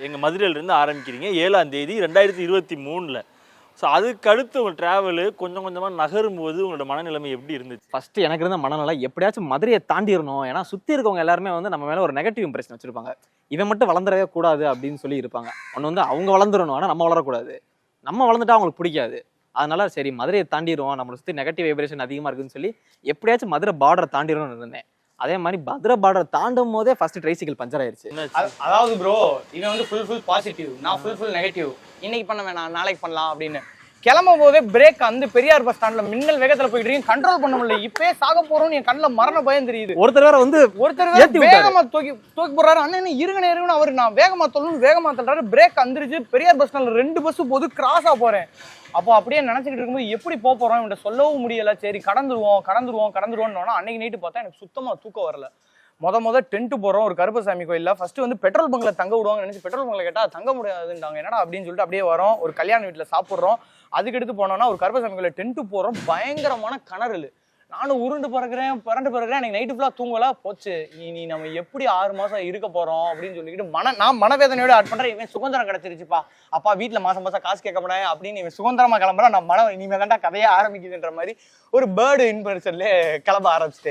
எங்கள் மதுரையிலேருந்து ஆரம்பிக்கிறீங்க 7ஆம் தேதி 2023. ஸோ அதுக்கு அடுத்து உங்கள் ட்ராவலு கொஞ்சம் கொஞ்சமாக நகரும்போது உங்களோட மனநிலைமை எப்படி இருந்துச்சு? ஃபர்ஸ்ட் எனக்கு இருந்த மனநிலை எப்படியாச்சும் மதுரையை தாண்டிடணும். ஏன்னா சுற்றி இருக்கவங்க எல்லாருமே வந்து நம்ம மேலே ஒரு நெகட்டிவ் இம்ப்ரெஷன் வச்சிருப்பாங்க. இவன் மட்டும் வளர்ந்துடவே கூடாது அப்படின்னு சொல்லி இருப்பாங்க. ஒன்று வந்து அவங்க வளர்ந்துடணும், ஆனால் நம்ம வளரக்கூடாது. நம்ம வளர்ந்துட்டா அவங்களுக்கு பிடிக்காது. அதனால சரி மதுரையை தாண்டிடுவோம், நம்மளை சுற்றி நெகட்டிவ் வைப்ரேஷன் அதிகமாக இருக்குன்னு சொல்லி எப்படியாச்சும் மதுரை பார்டரை தாண்டிடணும்னு இருந்தேன். அதே மாதிரி மதுரை பார்டர் தாண்டும் போதே ஃபர்ஸ்ட் ட்ரைசிக்கல் பஞ்சர் ஆயிடுச்சு. அதாவது ப்ரோ இவன் வந்து ஃபுல் பாசிட்டிவ், நான் ஃபுல் நெகட்டிவ். இன்னைக்கு பண்ண வேணாம், நாளைக்கு பண்ணலாம் அப்படின்னு கிளம்பும் போதே பிரேக் வந்து பெரியார் பஸ் ஸ்டாண்ட்ல மின்னல் வேகத்துல போயிட்டு இருக்கீங்க, கண்ட்ரோல் பண்ண முடியல. இப்பவே சாக போறோம்னு என் கண்ணுல மரண பயம் தெரியுது. ஒருத்தர் வேகமா தூக்கி போறாரு. அண்ணன் இருங்கன்னு அவரு நான் வேகமா சொல்லணும் வேகமா தள்ளுறாரு. பிரேக் வந்துருச்சு. பெரியார் பஸ் ஸ்டாண்ட்ல 2 பஸ் போது கிராஸா போறேன். அப்போ அப்படியே நினைச்சிட்டு இருக்கும்போது எப்படி போறோம் இவன்ட்ட சொல்லவும் முடியல. சரி கடந்துருவோம். அன்னைக்கு நைட்டு பார்த்தா எனக்கு சுத்தமா தூக்கம் வரல. முத டென்ட் போறோம் ஒரு கருப்பசாமி கோயில்ல. ஃபர்ஸ்ட் வந்து பெட்ரோல் பங்க்ல தங்க விடுவாங்க நினைச்சு பெட்ரோல் பங்க்ல கேட்டா தங்க முடியாதுன்றாங்க. என்னடா அப்படின்னு சொல்லிட்டு அப்படியே வரோம். ஒரு கல்யாண வீட்டுல சாப்பிடுறோம். அதுக்கு எடுத்து போனோம்னா ஒரு கருப்பசாமி கோயில்ல டென்ட் போறோம். பயங்கரமான கணறல். நானும் உருண்டு பிறகுறேன். எனக்கு நைட்டு ஃபுல்லா தூங்கல. போச்சு இனி நம்ம எப்படி 6 மாசம் இருக்க போறோம் அப்படின்னு சொல்லிக்கிட்டு நான் மனவேதனையோட ஆட் பண்றேன். இவன் சுதந்திரம் கிடைச்சிருச்சுப்பா, அப்பா வீட்டுல மாசம் காசு கேட்க முடியாது அப்படின்னு இவன் சுதந்திரமா கிளம்புறான். நான் இனிமே தான்டா கதையே ஆரம்பிக்குதுன்ற மாதிரி ஒரு பேர்டு இன்ஃபுளுன்சர்ல கிளம்ப ஆரம்பிச்சிட்டேன்.